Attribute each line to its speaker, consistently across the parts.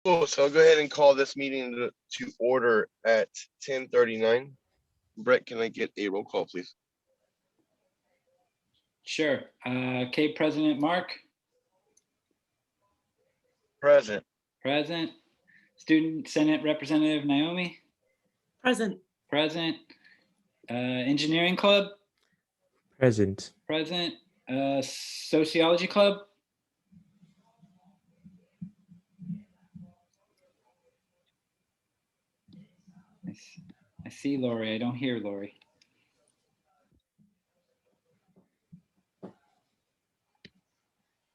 Speaker 1: Cool. So I'll go ahead and call this meeting to order at 10:39. Brett, can I get a roll call, please?
Speaker 2: Sure. Caeb President Mark.
Speaker 1: Present.
Speaker 2: Present. Student Senate Representative Naomi.
Speaker 3: Present.
Speaker 2: Present. Engineering Club.
Speaker 4: Present.
Speaker 2: Present. Sociology Club. I see Lori. I don't hear Lori.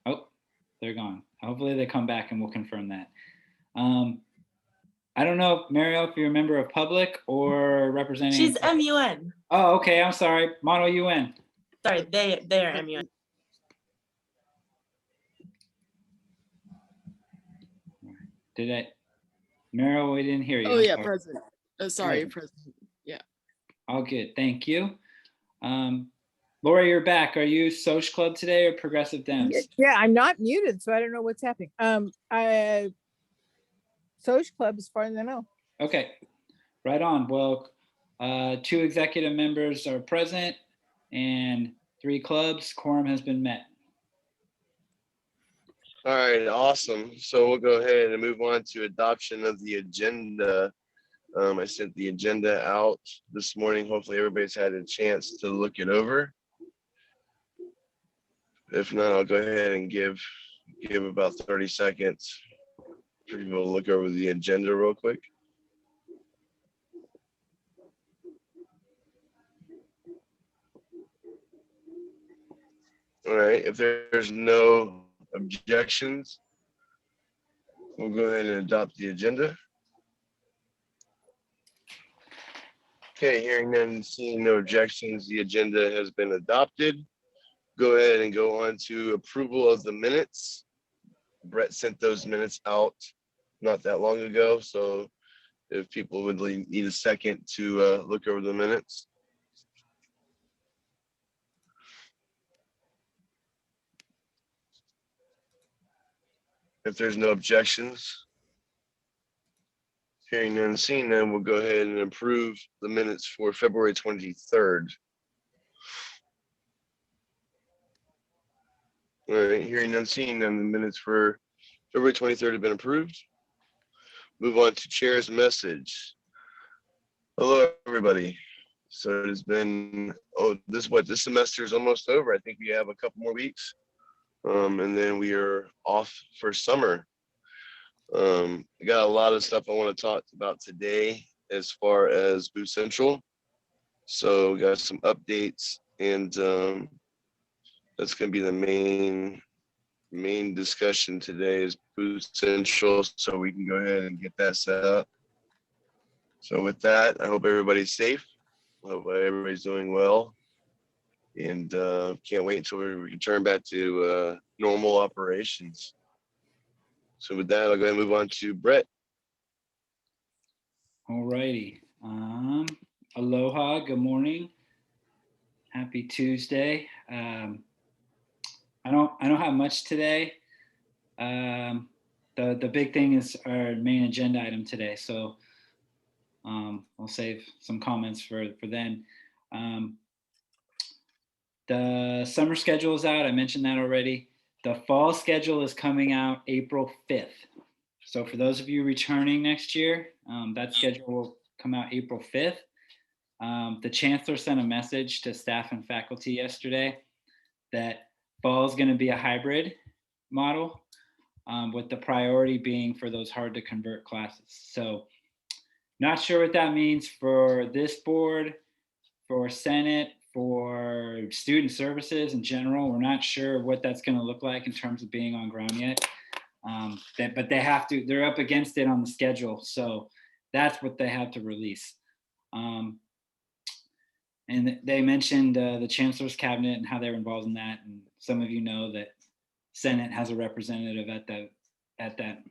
Speaker 2: Oh, they're gone. Hopefully they come back and we'll confirm that. I don't know, Mariel, if you're a member of public or representing.
Speaker 3: She's MUN.
Speaker 2: Oh, okay. I'm sorry. Model UN.
Speaker 3: Sorry, they are MUN.
Speaker 2: Mariel, we didn't hear you.
Speaker 5: Oh yeah, present. Sorry, present. Yeah.
Speaker 2: All good. Thank you. Laura, you're back. Are you Social Club today or Progressive Dems?
Speaker 6: Yeah, I'm not muted, so I don't know what's happening. Social Club, as far as I know.
Speaker 2: Okay, right on. Well, 2 executive members are present and 3 clubs. Quorum has been met.
Speaker 1: All right, awesome. So we'll go ahead and move on to adoption of the agenda. I sent the agenda out this morning. Hopefully everybody's had a chance to look it over. If not, I'll go ahead and give about 30 seconds for people to look over the agenda real quick. All right, if there's no objections, we'll go ahead and adopt the agenda. Okay, hearing none, seeing no objections, the agenda has been adopted. Go ahead and go on to approval of the minutes. Brett sent those minutes out not that long ago, so if people would need a second to look over the minutes. If there's no objections, hearing none, seeing none, we'll go ahead and approve the minutes for February 23rd. All right, hearing none, seeing none, the minutes for February 23rd have been approved. Move on to chair's message. Hello, everybody. So it has been, this semester is almost over. I think we have a couple more weeks. And then we are off for summer. I got a lot of stuff I want to talk about today as far as Booth Central. So we got some updates, and that's going to be the main discussion today is Booth Central. So we can go ahead and get that set up. So with that, I hope everybody's safe. I hope everybody's doing well. And can't wait until we return back to normal operations. So with that, I'll go ahead and move on to Brett.
Speaker 2: All righty. Aloha, good morning. Happy Tuesday. I don't have much today. The big thing is our main agenda item today. So I'll save some comments for then. The summer schedule is out. I mentioned that already. The fall schedule is coming out April 5th. So for those of you returning next year, that schedule will come out April 5th. The chancellor sent a message to staff and faculty yesterday that fall is going to be a hybrid model, with the priority being for those hard to convert classes. So not sure what that means for this board, for Senate, for student services in general. We're not sure what that's going to look like in terms of being on ground yet. But they're up against it on the schedule. So that's what they have to release. And they mentioned the chancellor's cabinet and how they're involved in that. And some of you know that Senate has a representative at that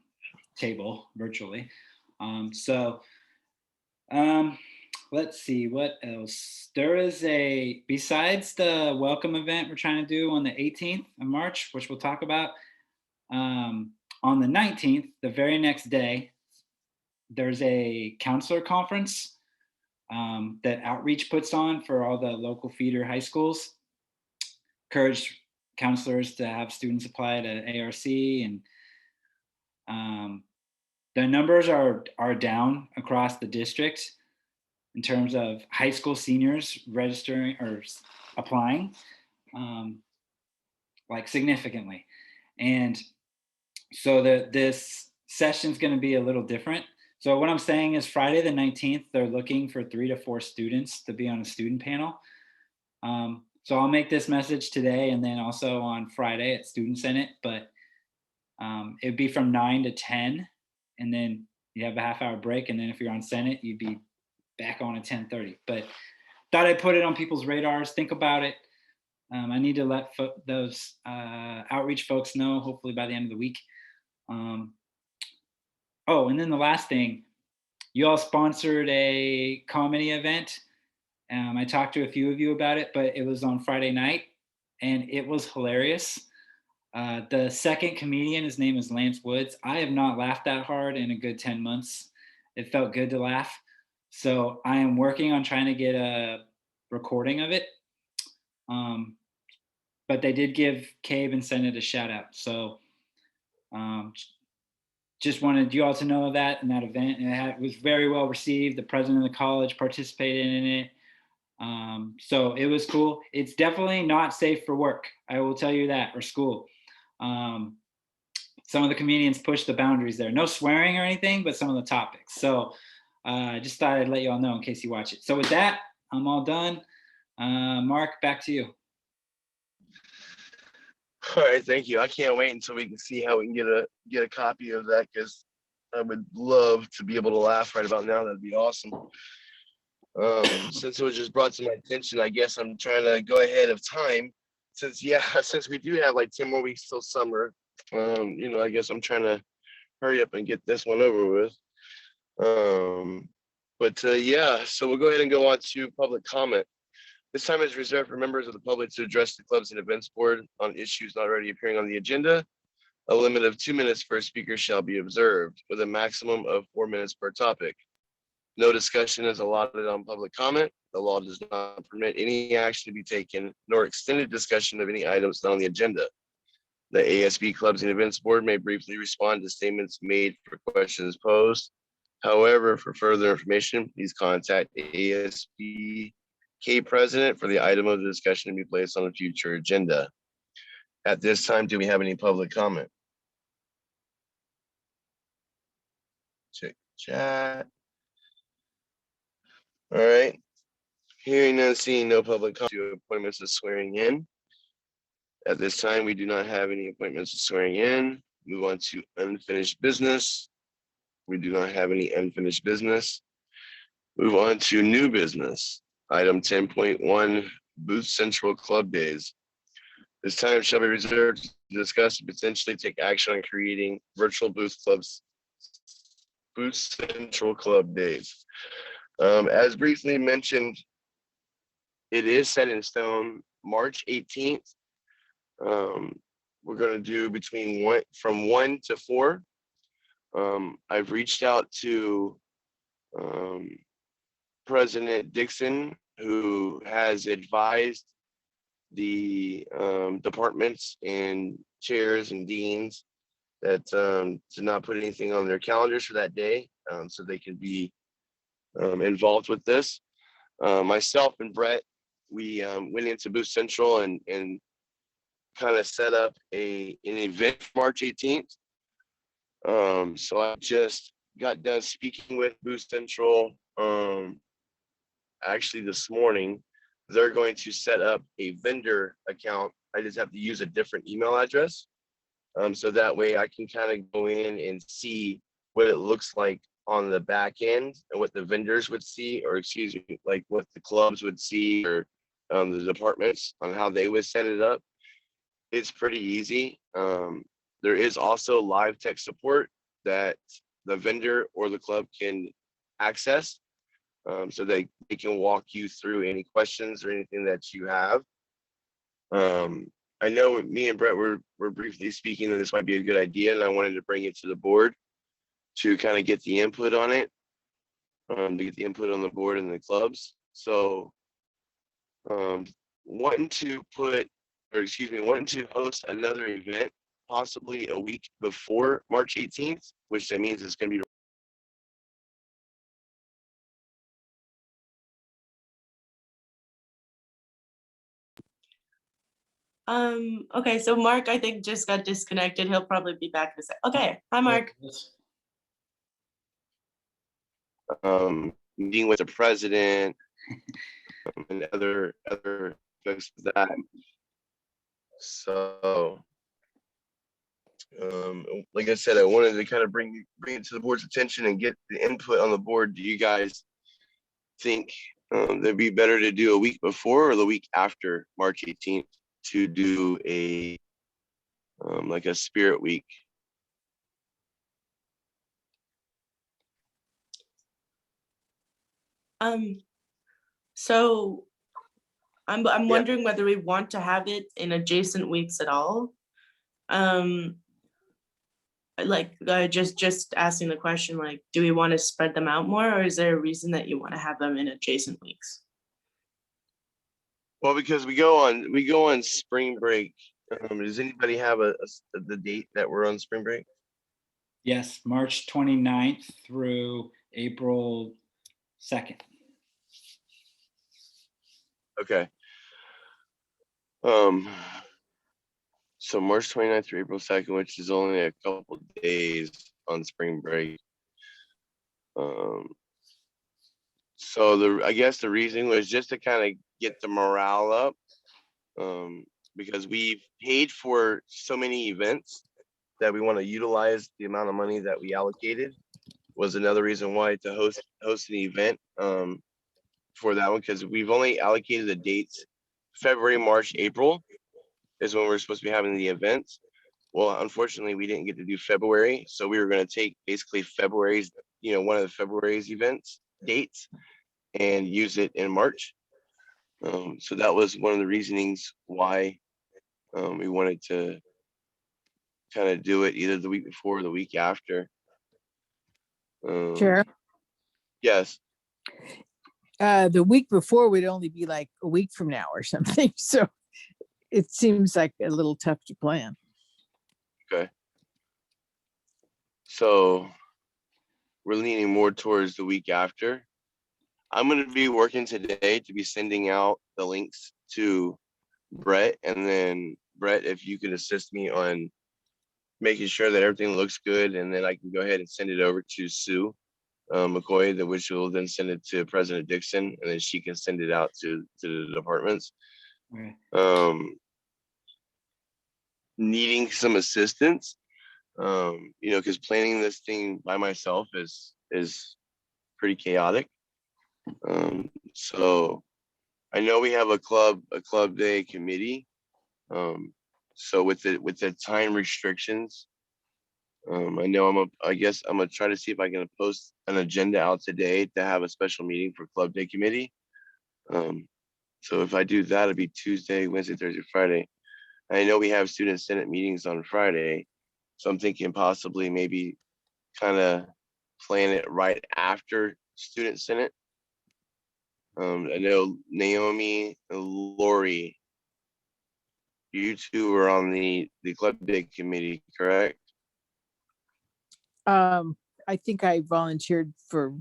Speaker 2: table virtually. Let's see what else. There is besides the welcome event we're trying to do on the 18th of March, which we'll talk about, On the 19th, the very next day, there's a counselor conference that Outreach puts on for all the local feeder high schools. Encourage counselors to have students apply to ARC, and the numbers are down across the district in terms of high school seniors registering or applying, like significantly. And so this session is going to be a little different. So what I'm saying is Friday the 19th, they're looking for 3 to 4 students to be on a student panel. So I'll make this message today and then also on Friday at Student Senate, but it'd be from 9 to 10, and then you have a half-hour break, and then if you're on Senate, you'd be back on at 10:30. But thought I'd put it on people's radars. Think about it. I need to let those outreach folks know, hopefully by the end of the week. Oh, and then the last thing, you all sponsored a comedy event. I talked to a few of you about it, but it was on Friday night, and it was hilarious. The second comedian, his name is Lance Woods. I have not laughed that hard in a good 10 months. It felt good to laugh. So I am working on trying to get a recording of it. But they did give Caeb and Senate a shout out. So just wanted you all to know that in that event. And it was very well received. The president of the college participated in it. So it was cool. It's definitely not safe for work. I will tell you that, or school. Some of the comedians push the boundaries there. No swearing or anything, but some of the topics. So I just thought I'd let you all know in case you watch it. So with that, I'm all done. Mark, back to you.
Speaker 1: All right, thank you. I can't wait until we can see how we can get a copy of that, because I would love to be able to laugh right about now. That'd be awesome. Since it was just brought to my attention, I guess I'm trying to go ahead of time. Since we do have like 10 more weeks till summer, I guess I'm trying to hurry up and get this one over with. So we'll go ahead and go on to public comment. This time is reserved for members of the public to address the clubs and events board on issues not already appearing on the agenda. A limit of 2 minutes per speaker shall be observed, with a maximum of 4 minutes per topic. No discussion is allotted on public comment. The law does not permit any action to be taken, nor extended discussion of any items not on the agenda. The ASB Clubs and Events Board may briefly respond to statements made for questions posed. However, for further information, please contact ASB President for the item of the discussion to be placed on a future agenda. At this time, do we have any public comment? Check chat. All right. Hearing and seeing no public comment, appointments of swearing in. At this time, we do not have any appointments of swearing in. Move on to unfinished business. We do not have any unfinished business. Move on to new business. Item 10.1, Booth Central Club Days. This time shall be reserved to discuss and potentially take action on creating virtual Booth Central Club Days. As briefly mentioned, it is set in stone, March 18th. We're going to do from 1 to 4. I've reached out to President Dixon, who has advised the departments and chairs and deans that to not put anything on their calendars for that day, so they can be involved with this. Myself and Brett, we went into Booth Central and kind of set up an event March 18th. So I just got done speaking with Booth Central actually this morning. They're going to set up a vendor account. I just have to use a different email address. So that way I can kind of go in and see what it looks like on the back end and what the vendors would see, or excuse me, like what the clubs would see, or the departments on how they would set it up. It's pretty easy. There is also live tech support that the vendor or the club can access, so they can walk you through any questions or anything that you have. I know me and Brett were briefly speaking that this might be a good idea, and I wanted to bring it to the board to kind of get the input on it, to get the input on the board and the clubs. So, wanting to host another event, possibly a week before March 18th, which that means it's going to be.
Speaker 3: Okay, so Mark, I think just got disconnected. He'll probably be back in a sec. Okay, hi, Mark.
Speaker 1: Meeting with the president and other folks of that. So, like I said, I wanted to kind of bring it to the board's attention and get the input on the board. Do you guys think it'd be better to do a week before or the week after March 18th to do a like a spirit week?
Speaker 3: So I'm
Speaker 1: Yeah.
Speaker 3: wondering whether we want to have it in adjacent weeks at all. Like just asking the question, like, do we want to spread them out more, or is there a reason that you want to have them in adjacent weeks?
Speaker 1: Well, because we go on spring break. Does anybody have the date that we're on spring break?
Speaker 2: Yes, March 29th through April 2nd.
Speaker 1: Okay. So March 29th through April 2nd, which is only a couple days on spring break. So I guess the reason was just to kind of get the morale up, because we've paid for so many events that we want to utilize the amount of money that we allocated. Was another reason why to host an event for that one, because we've only allocated the dates February, March, April is when we're supposed to be having the events. Well, unfortunately, we didn't get to do February, so we were going to take basically February's, one of the February's events dates and use it in March. So that was one of the reasonings why we wanted to kind of do it either the week before or the week after.
Speaker 6: Chair,
Speaker 1: Yes.
Speaker 6: the week before would only be like a week from now or something. So it seems like a little tough to plan.
Speaker 1: Okay. So we're leaning more towards the week after. I'm going to be working today to be sending out the links to Brett, and then Brett, if you could assist me on making sure that everything looks good, and then I can go ahead and send it over to Sue McCoy, which will then send it to President Dixon, and then she can send it out to the departments.
Speaker 2: Okay.
Speaker 1: Needing some assistance, because planning this thing by myself is pretty chaotic. So I know we have a club day committee. So with the time restrictions, I know I guess I'm gonna try to see if I can post an agenda out today to have a special meeting for club day committee. So if I do that, it'd be Tuesday, Wednesday, Thursday, Friday. I know we have student senate meetings on Friday, so I'm thinking possibly maybe kind of plan it right after student senate. I know Naomi and Lori, you two are on the club day committee, correct?
Speaker 6: I think I volunteered for,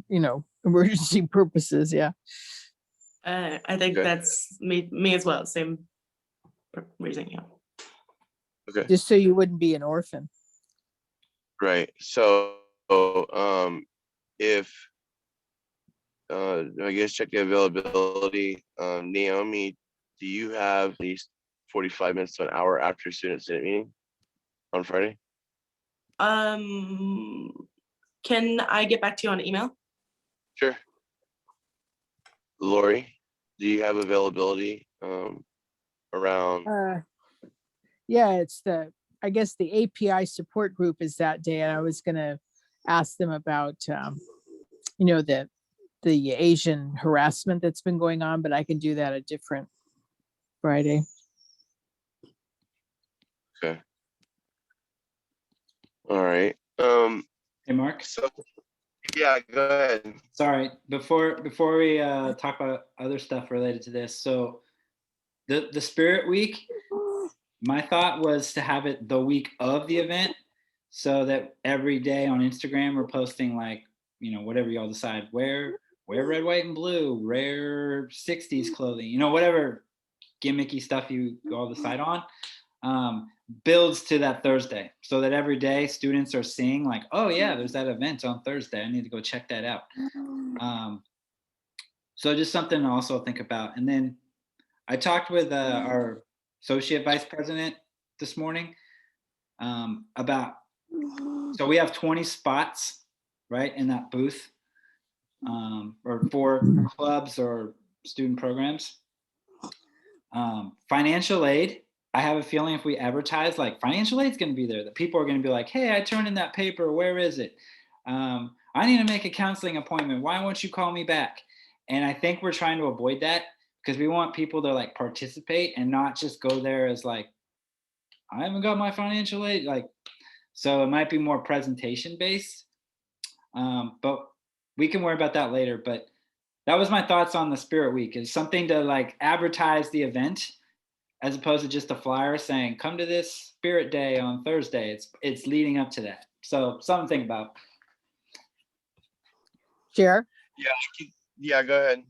Speaker 6: emergency purposes. Yeah.
Speaker 3: I think
Speaker 1: Okay.
Speaker 3: that's me as well. Same reason, yeah.
Speaker 1: Okay.
Speaker 6: Just so you wouldn't be an orphan.
Speaker 1: Right. So if I guess check the availability. Naomi, do you have at least 45 minutes to an hour after student senate meeting on Friday?
Speaker 3: Can I get back to you on email?
Speaker 1: Sure. Lori, do you have availability around?
Speaker 6: Yeah, it's I guess the API support group is that day, and I was gonna ask them about, the Asian harassment that's been going on, but I can do that a different Friday.
Speaker 1: Okay. All right.
Speaker 2: Hey, Mark.
Speaker 1: So yeah, go ahead.
Speaker 2: Sorry, before we talk about other stuff related to this, so the Spirit Week, my thought was to have it the week of the event, so that every day on Instagram we're posting like, whatever y'all decide, wear red, white, and blue, wear 60s clothing, whatever gimmicky stuff you all decide on. Builds to that Thursday, so that every day students are seeing like, oh yeah, there's that event on Thursday, I need to go check that out. So just something to also think about. And then I talked with our associate vice president this morning about, so we have 20 spots, right, in that booth, or for clubs or student programs. Financial aid, I have a feeling if we advertise, like, financial aid's going to be there, that people are going to be like, hey, I turned in that paper, where is it? I need to make a counseling appointment, why won't you call me back? And I think we're trying to avoid that, because we want people to like participate and not just go there as like, I haven't got my financial aid, like, so it might be more presentation based. But we can worry about that later. But that was my thoughts on the Spirit Week, is something to like advertise the event, as opposed to just a flyer saying, come to this Spirit Day on Thursday. It's leading up to that. So something to think about.
Speaker 6: Chair?
Speaker 1: Yeah, go ahead.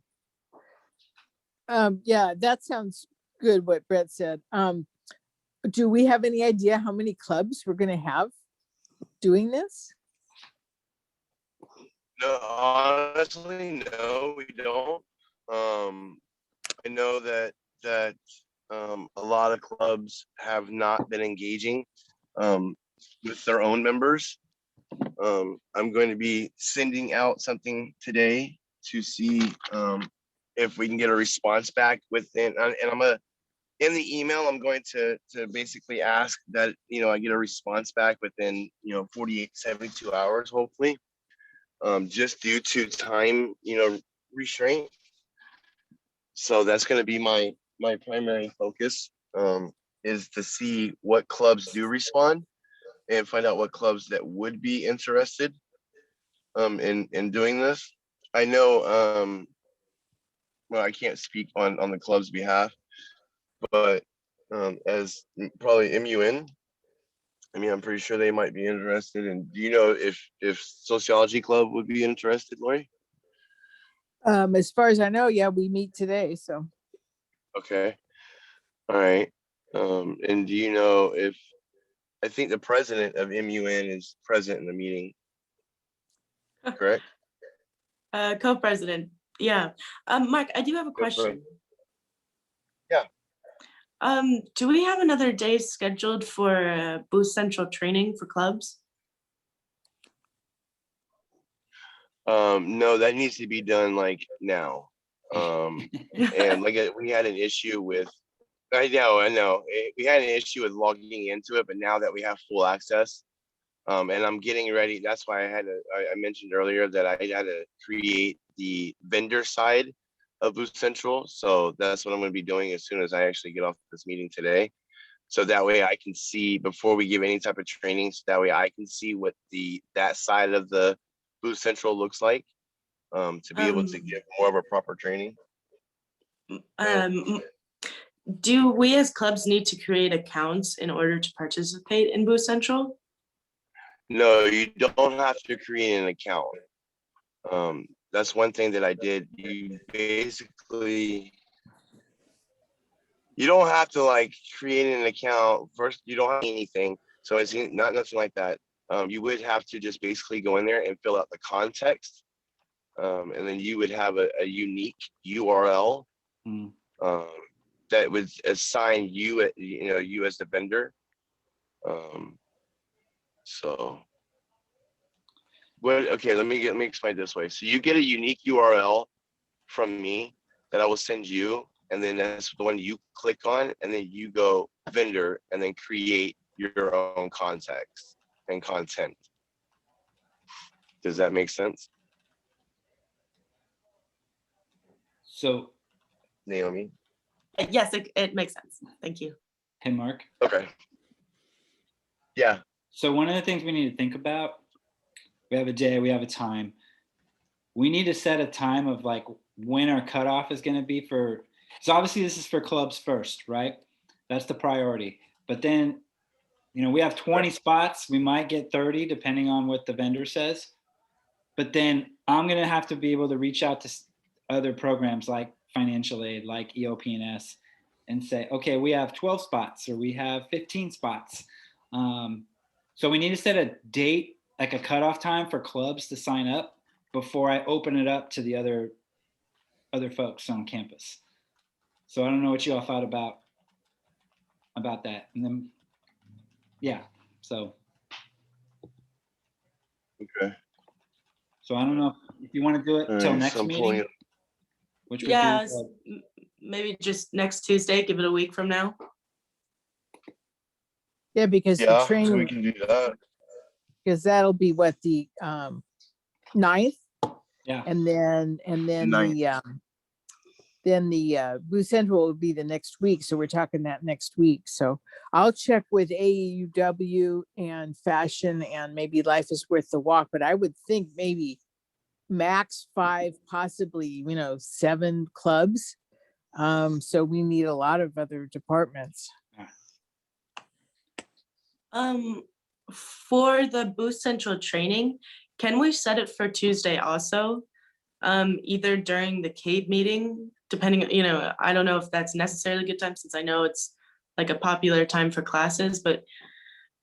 Speaker 6: Yeah, that sounds good, what Brett said. Do we have any idea how many clubs we're gonna have doing this?
Speaker 1: No, honestly, no, we don't. I know that a lot of clubs have not been engaging with their own members. I'm going to be sending out something today to see if we can get a response back within, and I'm gonna, in the email, I'm going to basically ask that, I get a response back within, 48, 72 hours, hopefully, just due to time, restraint. So that's going to be my primary focus, is to see what clubs do respond and find out what clubs that would be interested in doing this. I know, well, I can't speak on the club's behalf, but as probably MUN, I mean, I'm pretty sure they might be interested. And do you know if Sociology Club would be interested, Lori?
Speaker 6: As far as I know, yeah, we meet today, so.
Speaker 1: Okay. All right. And do you know if, I think the president of MUN is present in the meeting, correct?
Speaker 3: Co-president, yeah. Mark, I do have a question.
Speaker 1: Yeah.
Speaker 3: Do we have another day scheduled for Boost Central training for clubs?
Speaker 1: No, that needs to be done like now. And like we had an issue with, I know, we had an issue with logging into it, but now that we have full access, and I'm getting ready, that's why I mentioned earlier that I had to create the vendor side of Boost Central. So that's what I'm going to be doing as soon as I actually get off this meeting today. So that way I can see, before we give any type of training, so that way I can see what that side of the Boost Central looks like, to be able to give more of a proper training.
Speaker 3: Do we as clubs need to create accounts in order to participate in Boost Central?
Speaker 1: No, you don't have to create an account. That's one thing that I did. You don't have to like create an account first. You don't have anything. So it's not nothing like that. You would have to just basically go in there and fill out the context. And then you would have a unique URL that would assign you, you as the vendor. So, okay, let me explain it this way. So you get a unique URL from me that I will send you, and then that's the one you click on, and then you go vendor, and then create your own context and content. Does that make sense?
Speaker 2: So,
Speaker 1: Naomi?
Speaker 3: Yes, it makes sense. Thank you.
Speaker 2: hey, Mark.
Speaker 1: Okay. Yeah.
Speaker 2: So one of the things we need to think about, we have a day, we have a time. We need to set a time of like when our cutoff is going to be for, so obviously this is for clubs first, right? That's the priority. But then, we have 20 spots. We might get 30 depending on what the vendor says. But then I'm going to have to be able to reach out to other programs like financial aid, like EOP&S, and say, okay, we have 12 spots or we have 15 spots. So we need to set a date, like a cutoff time for clubs to sign up before I open it up to the other folks on campus. So I don't know what you all thought about that. And then, yeah, so.
Speaker 1: Okay.
Speaker 2: So I don't know if you want to do it
Speaker 1: All
Speaker 2: till
Speaker 1: right,
Speaker 2: next
Speaker 1: so I'm pulling
Speaker 2: meeting,
Speaker 1: it.
Speaker 2: which would
Speaker 3: Yeah,
Speaker 2: be,
Speaker 3: maybe just next Tuesday, give it a week from now.
Speaker 6: Yeah, because the
Speaker 1: Yeah, we
Speaker 6: training,
Speaker 1: can do that.
Speaker 6: because that'll be what, the 9th,
Speaker 2: yeah.
Speaker 6: and then
Speaker 1: Ninth.
Speaker 6: the Blue Central will be the next week. So we're talking that next week. So I'll check with AEUW and Fashion and maybe Life is Worth the Walk, but I would think maybe max 5, possibly, 7 clubs. So we need a lot of other departments.
Speaker 3: For the Boost Central training, can we set it for Tuesday also? Either during the Caeb meeting, depending, I don't know if that's necessarily a good time since I know it's like a popular time for classes, but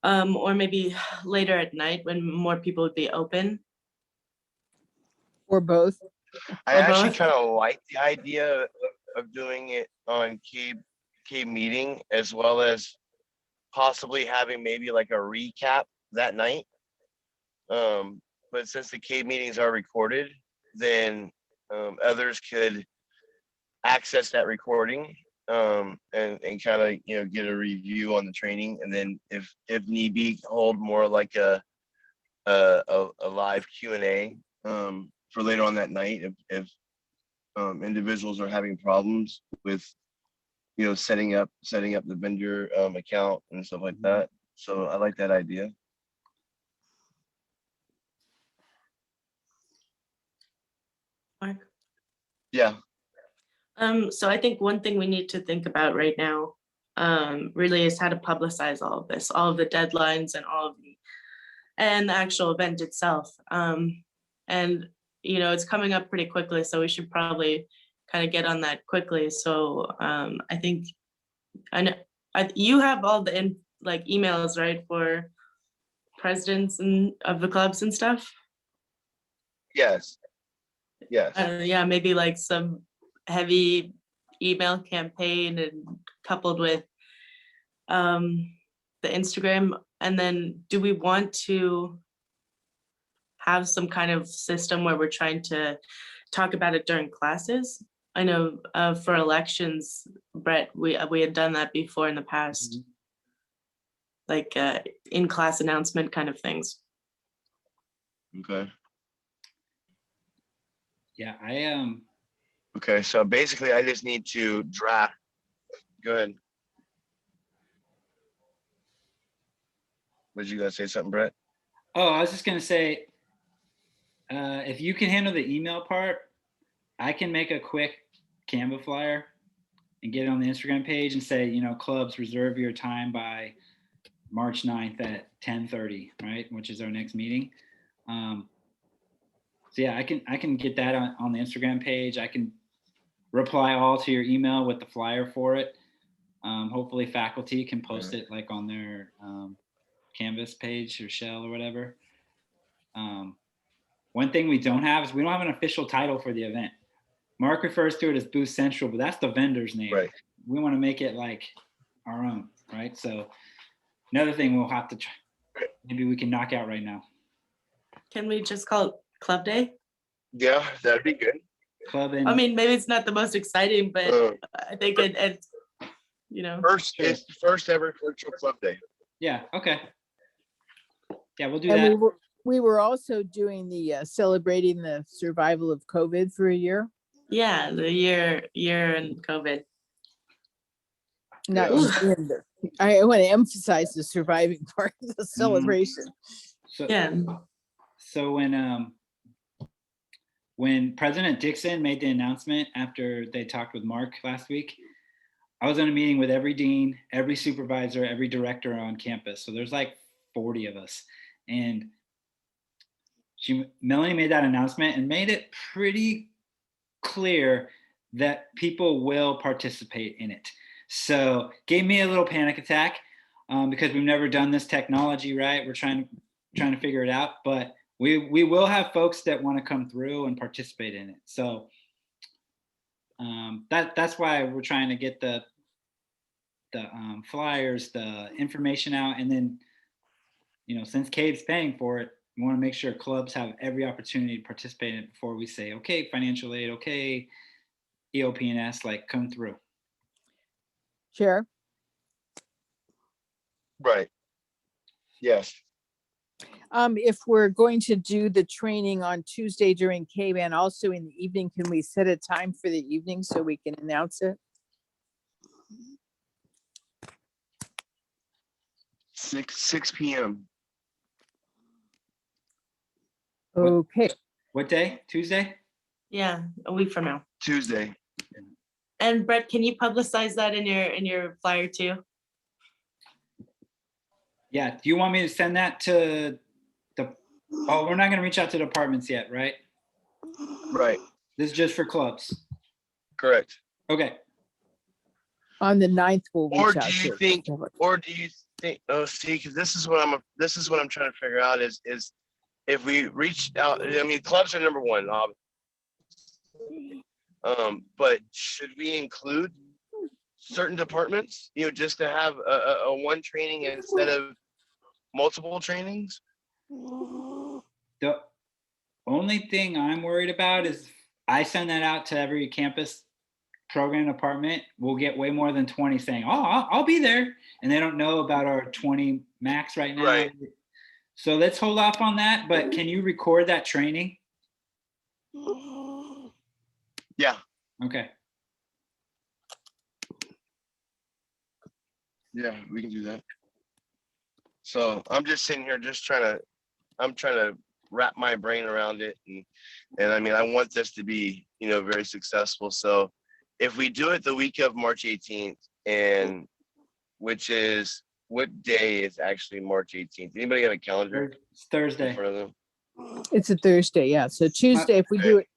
Speaker 3: or maybe later at night when more people would be open.
Speaker 6: Or both.
Speaker 1: I
Speaker 3: Or
Speaker 1: actually
Speaker 3: both?
Speaker 1: kind of like the idea of doing it on Caeb meeting, as well as possibly having maybe like a recap that night. But since the Caeb meetings are recorded, then others could access that recording and kind of get a review on the training, and then if need be, hold more like a live Q&A for later on that night if individuals are having problems with setting up the vendor account and stuff like that. So I like that idea.
Speaker 3: Mark?
Speaker 1: Yeah.
Speaker 3: So I think one thing we need to think about right now really is how to publicize all of this, all of the deadlines and the actual event itself. And it's coming up pretty quickly, so we should probably kind of get on that quickly. So I think I know you have all the emails, right, for presidents and of the clubs and stuff.
Speaker 1: Yes.
Speaker 3: Yeah, maybe like some heavy email campaign and coupled with the Instagram. And then do we want to have some kind of system where we're trying to talk about it during classes? I know for elections, Brett, we had done that before in the past, like in-class announcement kind of things.
Speaker 1: Okay.
Speaker 2: Yeah, I
Speaker 1: Okay, so basically I just need to draft. Go ahead. Was you gonna say something, Brett?
Speaker 2: Oh, I was just gonna say, if you can handle the email part, I can make a quick Canva flyer and get it on the Instagram page and say, clubs, reserve your time by March 9th at 10:30, right? Which is our next meeting. So yeah, I can get that on the Instagram page. I can reply all to your email with the flyer for it. Hopefully faculty can post it like on their Canvas page or Shell or whatever. One thing we don't have is we don't have an official title for the event. Mark refers to it as Boost Central, but that's the vendor's name.
Speaker 1: Right.
Speaker 2: We want to make it like our own, right? So another thing we'll have to try, maybe we can knock out right now.
Speaker 3: Can we just call it Club Day?
Speaker 1: Yeah, that'd be good.
Speaker 2: Club and
Speaker 3: I mean, maybe it's not the most exciting, but I think it's
Speaker 1: First, it's the first ever virtual club day.
Speaker 2: yeah, okay. Yeah, we'll do
Speaker 6: And
Speaker 2: that.
Speaker 6: we were also doing the celebrating the survival of COVID for a year.
Speaker 3: Yeah, the year in COVID.
Speaker 6: Not
Speaker 1: Yeah.
Speaker 6: in the I want to emphasize the surviving part of the celebration.
Speaker 2: So,
Speaker 3: Yeah,
Speaker 2: so when President Dixon made the announcement after they talked with Mark last week, I was in a meeting with every dean, every supervisor, every director on campus. So there's like 40 of us. And Melanie made that announcement and made it pretty clear that people will participate in it. So gave me a little panic attack because we've never done this technology, right? We're trying to figure it out, but we will have folks that want to come through and participate in it. So that's why we're trying to get the flyers, the information out, and then since Caeb's paying for it, we want to make sure clubs have every opportunity to participate in it before we say, okay, financial aid, okay, EOP&S, like come through.
Speaker 6: Chair,
Speaker 1: Right. Yes.
Speaker 6: if we're going to do the training on Tuesday during Caeb and also in the evening, can we set a time for the evening so we can announce it?
Speaker 1: 6 p.m.
Speaker 6: Okay,
Speaker 2: What day? Tuesday?
Speaker 3: yeah, a week from now.
Speaker 1: Tuesday.
Speaker 3: And Brett, can you publicize that in your flyer too?
Speaker 2: Yeah. Do you want me to send that to the? Oh, we're not going to reach out to departments yet, right?
Speaker 1: Right.
Speaker 2: This is just for clubs.
Speaker 1: Correct.
Speaker 2: Okay.
Speaker 6: on the 9th, we'll
Speaker 1: Or
Speaker 6: reach
Speaker 1: do
Speaker 6: out
Speaker 1: you
Speaker 6: to.
Speaker 1: think? Or do you think? Oh, see, because this is what I'm trying to figure out is if we reach out. I mean, clubs are number one, obviously. But should we include certain departments? Just to have a one training instead of multiple trainings.
Speaker 2: The only thing I'm worried about is I send that out to every campus program department. We'll get way more than 20 saying, oh, I'll be there. And they don't know about our 20 max right now.
Speaker 1: Right.
Speaker 2: So let's hold off on that. But can you record that training?
Speaker 1: Yeah.
Speaker 2: Okay.
Speaker 1: Yeah, we can do that. So I'm just sitting here, I'm trying to wrap my brain around it, and I mean, I want this to be, very successful. So if we do it the week of March 18th, and which is what day is actually March 18th? Anybody have a calendar
Speaker 2: It's
Speaker 1: in
Speaker 2: Thursday.
Speaker 1: front of them?
Speaker 6: It's a Thursday, yeah. So Tuesday, if we do it,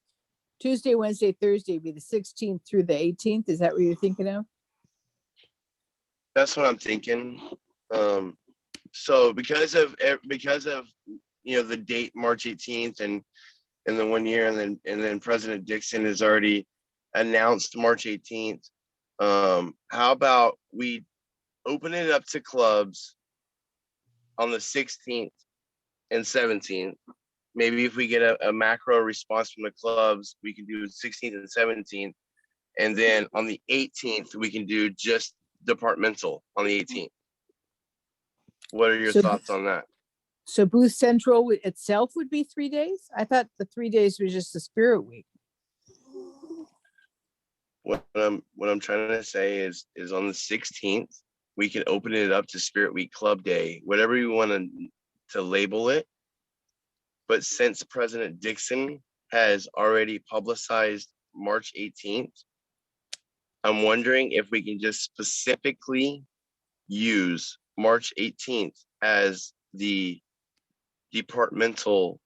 Speaker 6: Tuesday, Wednesday, Thursday would be the 16th through the 18th. Is that what you're thinking of?
Speaker 1: That's what I'm thinking. So because of the date March 18th and the 1 year, and then President Dixon has already announced March 18th. How about we open it up to clubs on the 16th and 17th? Maybe if we get a macro response from the clubs, we can do 16th and 17th. And then on the 18th, we can do just departmental on the 18th. What are your
Speaker 6: So-
Speaker 1: thoughts on that?
Speaker 6: So Booth Central itself would be 3 days? I thought the 3 days was just the Spirit Week.
Speaker 1: What I'm trying to say is on the 16th, we can open it up to Spirit Week Club Day, whatever you want to label it. But since President Dixon has already publicized March 18th, I'm wondering if we can just specifically use March 18th as the departmental,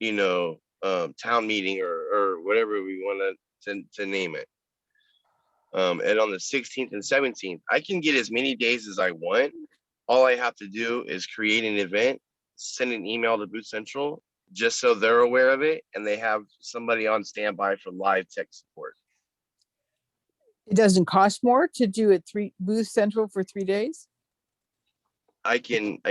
Speaker 1: town meeting or whatever we want to name it. And on the 16th and 17th, I can get as many days as I want. All I have to do is create an event, send an email to Booth Central, just so they're aware of it, and they have somebody on standby for live tech support.
Speaker 6: It doesn't cost more to do it Booth Central for 3 days?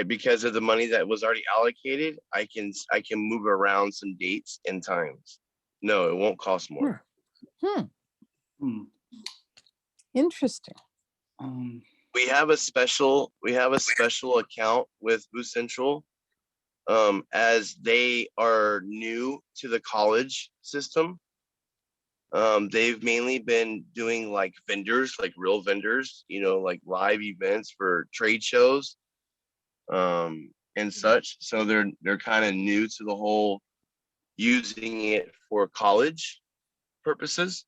Speaker 1: Because of the money that was already allocated, I can move around some dates and times. No, it won't cost more.
Speaker 2: Hmm.
Speaker 6: Interesting.
Speaker 1: We have a special account with Booth Central, as they are new to the college system. They've mainly been doing like vendors, like real vendors, like live events for trade shows, and such. So they're kind of new to the whole using it for college purposes.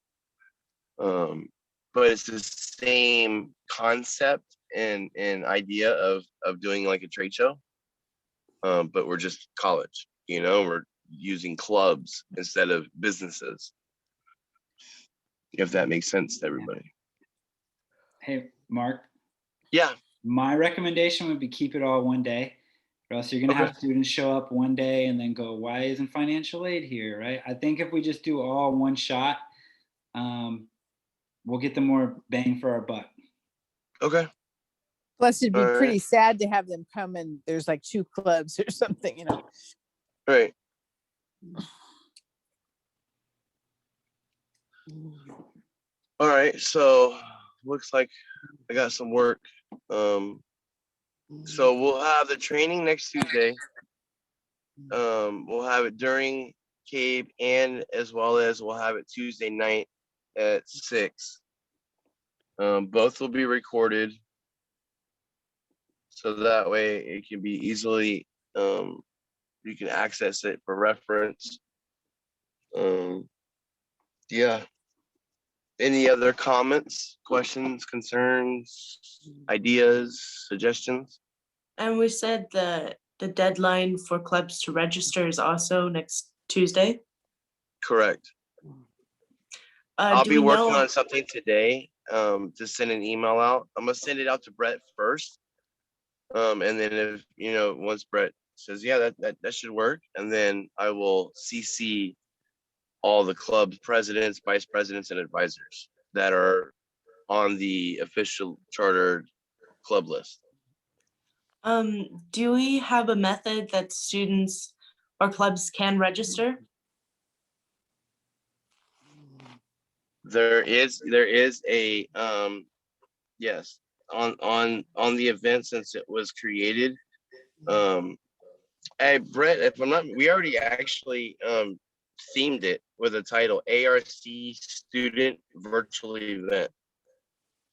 Speaker 1: But it's the same concept and idea of doing like a trade show. But we're just college, we're using clubs instead of businesses. If that makes sense to everybody.
Speaker 2: Hey, Mark,
Speaker 1: Yeah.
Speaker 2: my recommendation would be keep it all one day, or else you're gonna
Speaker 1: Okay.
Speaker 2: have students show up one day and then go, why isn't financial aid here, right? I think if we just do all one shot, we'll get the more bang for our buck.
Speaker 1: Okay.
Speaker 6: Plus, it'd be
Speaker 1: All right.
Speaker 6: pretty sad to have them come and there's like 2 clubs or something,
Speaker 1: Right. All right. So looks like I got some work. So we'll have the training next Tuesday. We'll have it during Caeb, and as well as we'll have it Tuesday night at 6. Both will be recorded, so that way it can be easily, you can access it for reference. Yeah. Any other comments, questions, concerns, ideas, suggestions?
Speaker 3: And we said the deadline for clubs to register is also next Tuesday.
Speaker 1: Correct. I'll
Speaker 3: Do
Speaker 1: be
Speaker 3: we
Speaker 1: working
Speaker 3: know?
Speaker 1: on something today, to send an email out. I'm gonna send it out to Brett first. And then if, once Brett says, yeah, that should work, and then I will CC all the club presidents, vice presidents, and advisors that are on the official chartered club list.
Speaker 3: Do we have a method that students or clubs can register?
Speaker 1: There is a, yes, on the event, since it was created. Hey Brett, if I'm not, we already actually themed it with a title, ARC Student Virtual Event.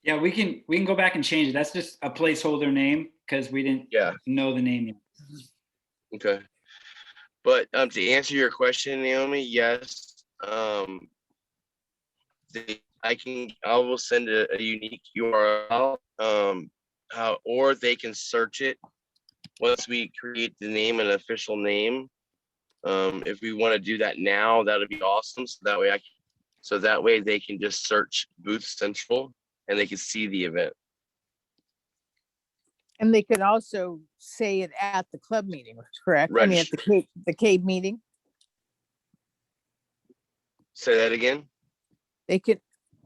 Speaker 2: Yeah, we can go back and change it. That's just a placeholder name because we didn't know the name yet.
Speaker 1: Okay. But to answer your question, Naomi, yes. I will send a unique URL, or they can search it once we create the name, an official name. If we want to do that now, that'll be awesome. So that way they can just search Booth Central and they can see the event.
Speaker 6: And they could also say it at the club meeting, correct? I mean, at the Cabe meeting,
Speaker 1: Say that again.
Speaker 6: they could,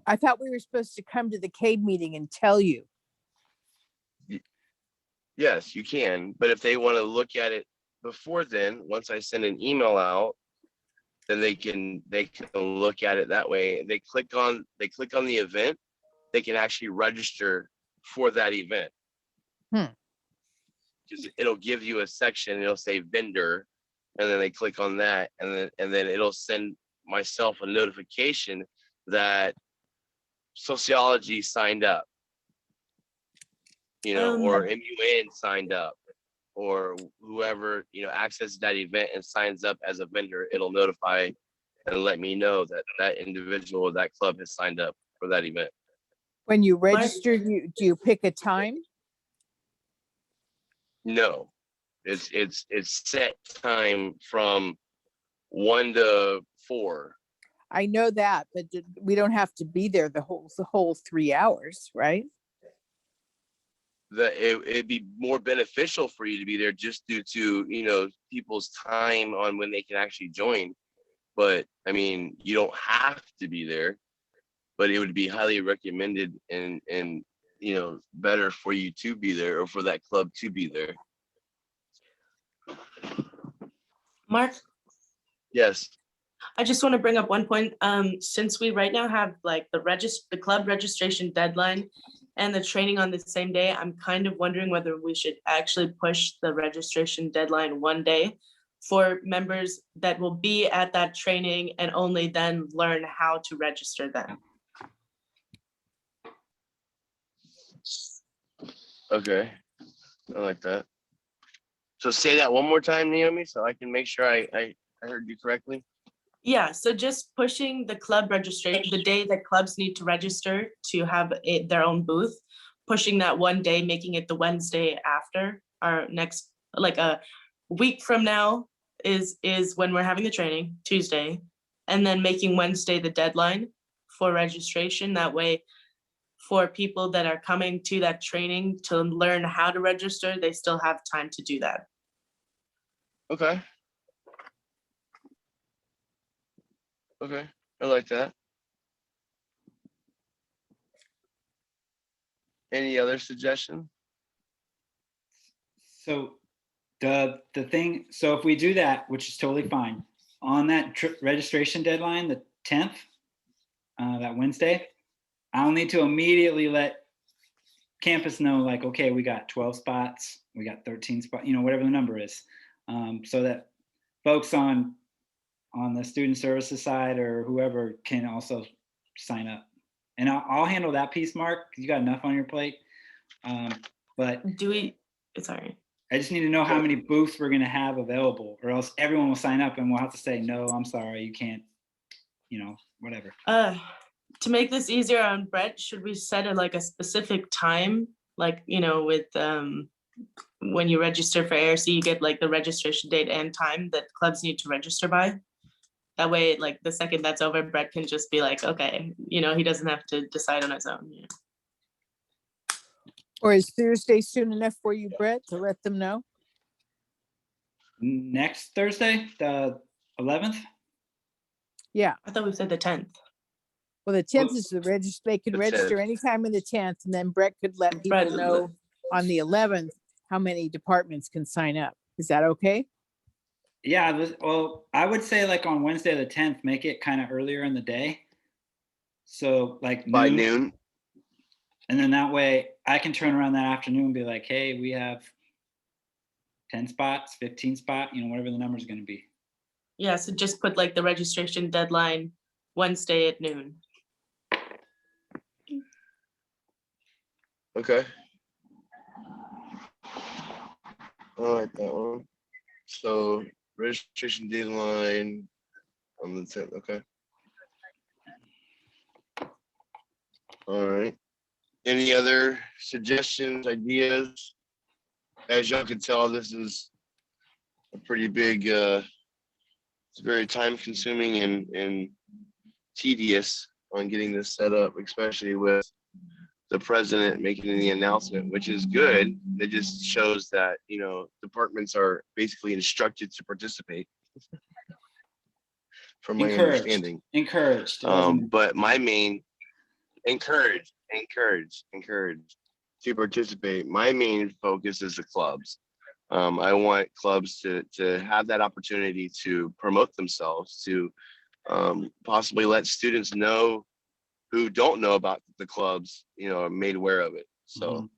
Speaker 6: I thought we were supposed to come to the Cabe meeting and tell you.
Speaker 1: Yes, you can. But if they want to look at it before then, once I send an email out, then they can look at it that way. They click on the event, they can actually register for that event. Because it'll give you a section, it'll say vendor, and then they click on that, and then it'll send myself a notification that sociology signed up, or MUN signed up, or whoever, accesses that event and signs up as a vendor. It'll notify and let me know that that individual or that club has signed up for that event.
Speaker 6: When you register, do you pick a time?
Speaker 1: No, it's set time from 1 to 4.
Speaker 6: I know that, but we don't have to be there the whole 3 hours, right?
Speaker 1: It'd be more beneficial for you to be there just due to, people's time on when they can actually join. But I mean, you don't have to be there, but it would be highly recommended and better for you to be there, or for that club to be there.
Speaker 3: Mark,
Speaker 1: Yes.
Speaker 3: I just want to bring up one point. Since we right now have like the club registration deadline and the training on the same day, I'm kind of wondering whether we should actually push the registration deadline one day for members that will be at that training and only then learn how to register them.
Speaker 1: Okay, I like that. So say that one more time, Naomi, so I can make sure I heard you correctly.
Speaker 3: Yeah, so just pushing the club registration, the day that clubs need to register to have their own booth, pushing that one day, making it the Wednesday after our next, like a week from now is when we're having the training, Tuesday, and then making Wednesday the deadline for registration. That way, for people that are coming to that training to learn how to register, they still have time to do that.
Speaker 1: Okay. Okay, I like that. Any other suggestion?
Speaker 2: So the thing, so if we do that, which is totally fine, on that registration deadline, the 10th, that Wednesday, I'll need to immediately let campus know, like, okay, we got 12 spots, we got 13 spots, you know, whatever the number is, so that folks on the student services side or whoever can also sign up. And I'll handle that piece, Mark, because you got enough on your plate. But
Speaker 3: Do we, sorry.
Speaker 2: I just need to know how many booths we're going to have available, or else everyone will sign up and we'll have to say, no, I'm sorry, you can't, you know, whatever.
Speaker 3: To make this easier on Brett, should we set a specific time? Like, you know, with when you register for ARC, you get like the registration date and time that clubs need to register by. That way, like the second that's over, Brett can just be like, okay, you know, he doesn't have to decide on his own. Yeah.
Speaker 6: Or is Thursday soon enough for you, Brett, to let them know?
Speaker 2: Next Thursday, the 11th?
Speaker 6: Yeah,
Speaker 3: I thought we said the 10th.
Speaker 6: well, the 10th is the register, they can
Speaker 1: The 10th.
Speaker 6: register anytime in the 10th, and then Brett could let people
Speaker 3: Brett-
Speaker 6: know on the 11th how many departments can sign up. Is that okay?
Speaker 2: Yeah, well, I would say like on Wednesday the 10th, make it kind of earlier in the day. So like
Speaker 1: By
Speaker 2: noon.
Speaker 1: noon?
Speaker 2: And then that way I can turn around that afternoon and be like, hey, we have 10 spots, 15 spot, you know, whatever the number is going to be.
Speaker 3: Yeah, so just put like the registration deadline Wednesday at noon.
Speaker 1: Okay. I like that one. So registration deadline on the 10th, okay. All right. Any other suggestions, ideas? As y'all can tell, this is a pretty big, it's very time consuming and tedious on getting this set up, especially with the president making the announcement, which is good. It just shows that, you know, departments are basically instructed to participate. From my understanding.
Speaker 2: Encouraged.
Speaker 1: But my main encourage to participate. My main focus is the clubs. I want clubs to have that opportunity to promote themselves, to possibly let students know who don't know about the clubs, you know, are made aware of it. So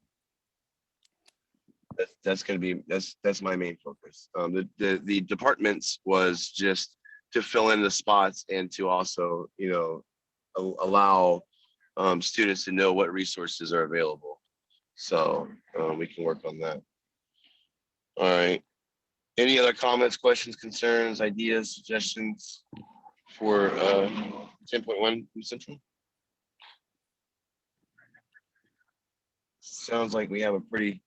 Speaker 1: that's going to be, that's my main focus. The departments was just to fill in the spots and to also, you know, allow students to know what resources are available. So we can work on that. All right. Any other comments, questions, concerns, ideas, suggestions for 10.1 Central? Sounds like we have a pretty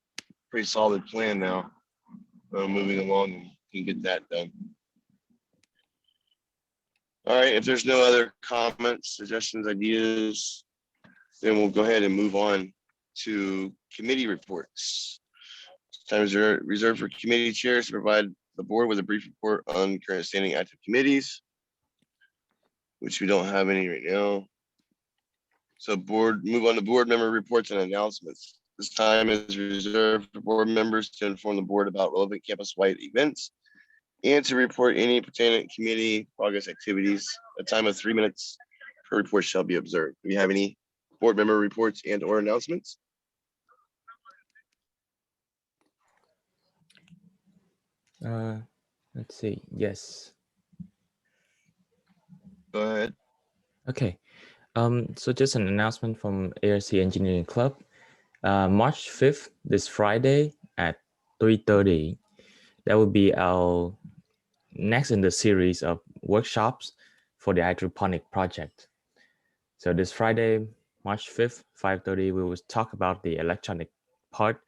Speaker 1: solid plan now, moving along and can get that done. All right, if there's no other comments, suggestions, ideas, then we'll go ahead and move on to committee reports. Time is reserved for committee chairs to provide the board with a brief report on current standing active committees, which we don't have any right now. So move on to board member reports and announcements. This time is reserved for board members to inform the board about relevant campus-wide events and to report any pertinent committee progress activities. A time of 3 minutes per report shall be observed. Do you have any board member reports and or announcements?
Speaker 4: Let's see. Yes.
Speaker 1: Go ahead.
Speaker 4: Okay. So just an announcement from ARC Engineering Club. March 5th, this Friday at 3:30. That will be our next in the series of workshops for the hydroponic project. So this Friday, March 5th, 5:30, we will talk about the electronic part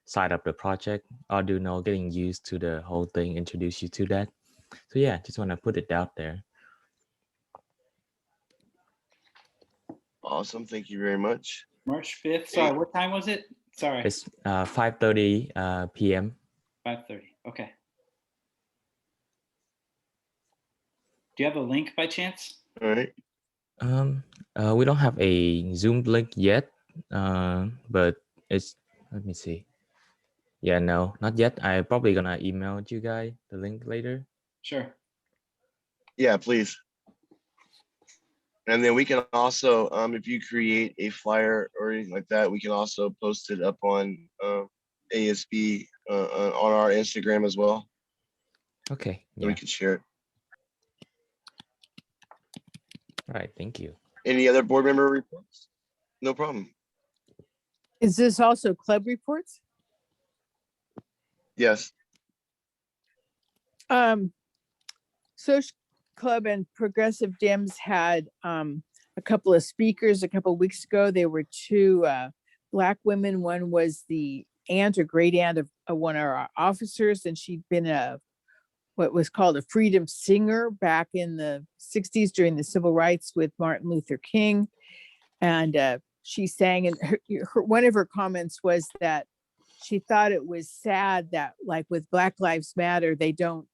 Speaker 4: side of the project, Arduino, getting used to the whole thing, introduce you to that. So yeah, just want to put it out there.
Speaker 1: Awesome. Thank you very much.
Speaker 2: March 5th. Sorry, what time was it? Sorry.
Speaker 4: It's 5:30 p.m.
Speaker 2: 5:30. Okay. Do you have a link by chance?
Speaker 1: All right.
Speaker 4: We don't have a Zoom link yet, but it's, let me see. Yeah, no, not yet. I'm probably gonna email you guys the link later.
Speaker 2: Sure.
Speaker 1: Yeah, please. And then we can also, if you create a flyer or anything like that, we can also post it up on ASB on our Instagram as well.
Speaker 4: Okay,
Speaker 1: So
Speaker 4: yeah.
Speaker 1: we can share it.
Speaker 4: All right, thank you.
Speaker 1: Any other board member reports? No problem.
Speaker 6: Is this also club reports?
Speaker 1: Yes.
Speaker 6: Social Club and Progressive Dems had a couple of speakers a couple of weeks ago. There were two Black women. One was the aunt or great aunt of one of our officers, and she'd been what was called a freedom singer back in the 60s during the civil rights with Martin Luther King. And she sang, and one of her comments was that she thought it was sad that, like, with Black Lives Matter, they don't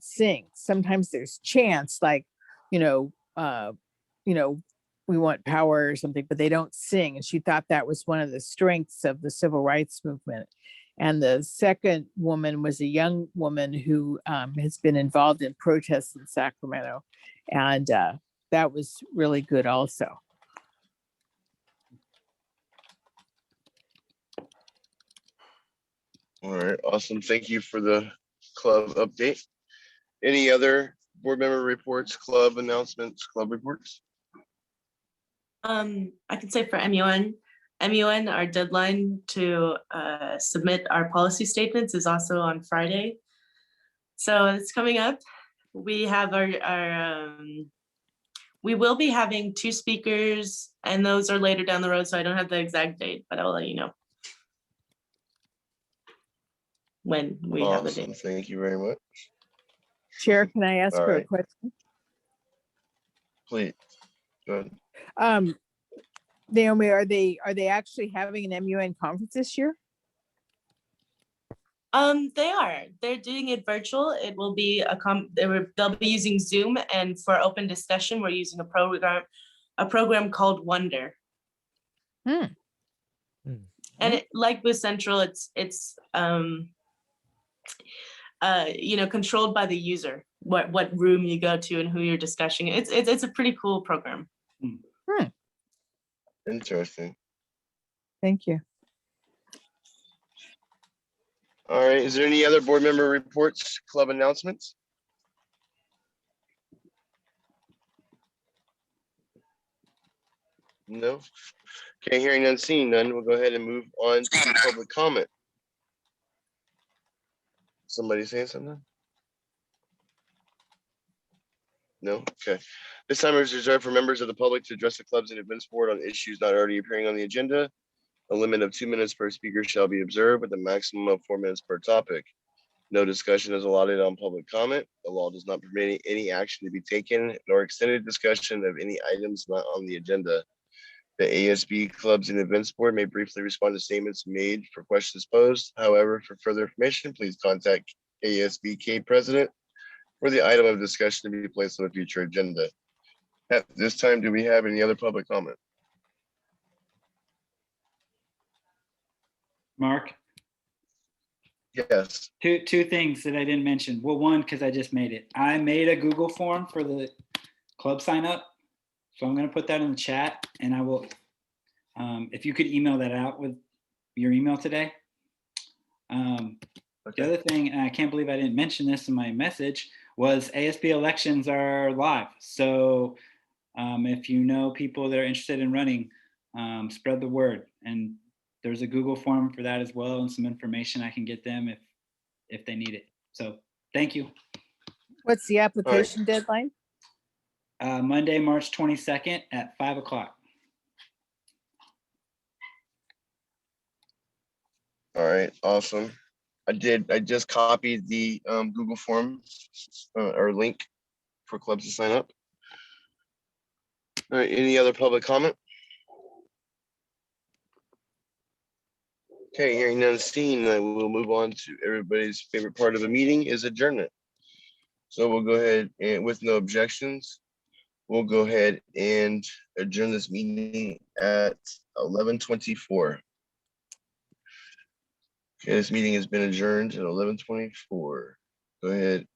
Speaker 6: sing. Sometimes there's chants, like, you know, we want power or something, but they don't sing. And she thought that was one of the strengths of the civil rights movement. And the second woman was a young woman who has been involved in protests in Sacramento. And that was really good also.
Speaker 1: All right. Awesome. Thank you for the club update. Any other board member reports, club announcements, club reports?
Speaker 3: I can say for MUN, our deadline to submit our policy statements is also on Friday. So it's coming up. We have we will be having 2 speakers, and those are later down the road, so I don't have the exact date, but I will let you know when we have the
Speaker 1: Awesome.
Speaker 3: date.
Speaker 1: Thank you very much.
Speaker 6: Chair, can I ask
Speaker 1: All
Speaker 6: her a
Speaker 1: right.
Speaker 6: question?
Speaker 1: Please. Go ahead.
Speaker 6: Naomi, are they actually having an MUN conference this year?
Speaker 3: They are. They're doing it virtual. It will be they'll be using Zoom, and for open discussion, we're using a program called Wonder.
Speaker 6: Hmm.
Speaker 3: And it, like Boost Central, it's controlled by the user, what room you go to and who you're discussing. It's a pretty cool program.
Speaker 1: Interesting.
Speaker 6: Thank you.
Speaker 1: All right. Is there any other board member reports, club announcements? No. Okay, hearing none, seeing none, we'll go ahead and move on to public comment. Somebody saying something? No? Okay. This time is reserved for members of the public to address the clubs and events board on issues not already appearing on the agenda. A limit of 2 minutes per speaker shall be observed with a maximum of 4 minutes per topic. No discussion is allotted on public comment. The law does not permit any action to be taken nor extended discussion of any items not on the agenda. The ASB clubs and events board may briefly respond to statements made for questions posed. However, for further information, please contact ASBK president for the item of discussion to be placed on a future agenda. At this time, do we have any other public comment?
Speaker 2: Mark,
Speaker 1: Yes.
Speaker 2: two things that I didn't mention. Well, one, because I just made it. I made a Google form for the club sign up. So I'm going to put that in the chat, and I will, if you could email that out with your email today. The other thing, and I can't believe I didn't mention this in my message, was ASB elections are live. So if you know people that are interested in running, spread the word. And there's a Google form for that as well, and some information I can get them if they need it. So thank you.
Speaker 6: What's the application deadline?
Speaker 2: Monday, March 22nd at 5 o'clock.
Speaker 1: All right, awesome. I just copied the Google Forms or link for clubs to sign up. All right, any other public comment? Okay, hearing none seen, we'll move on to everybody's favorite part of the meeting is adjournment. So we'll go ahead and with no objections, we'll go ahead and adjourn this meeting at 11:24. Okay, this meeting has been adjourned at 11:24. Go ahead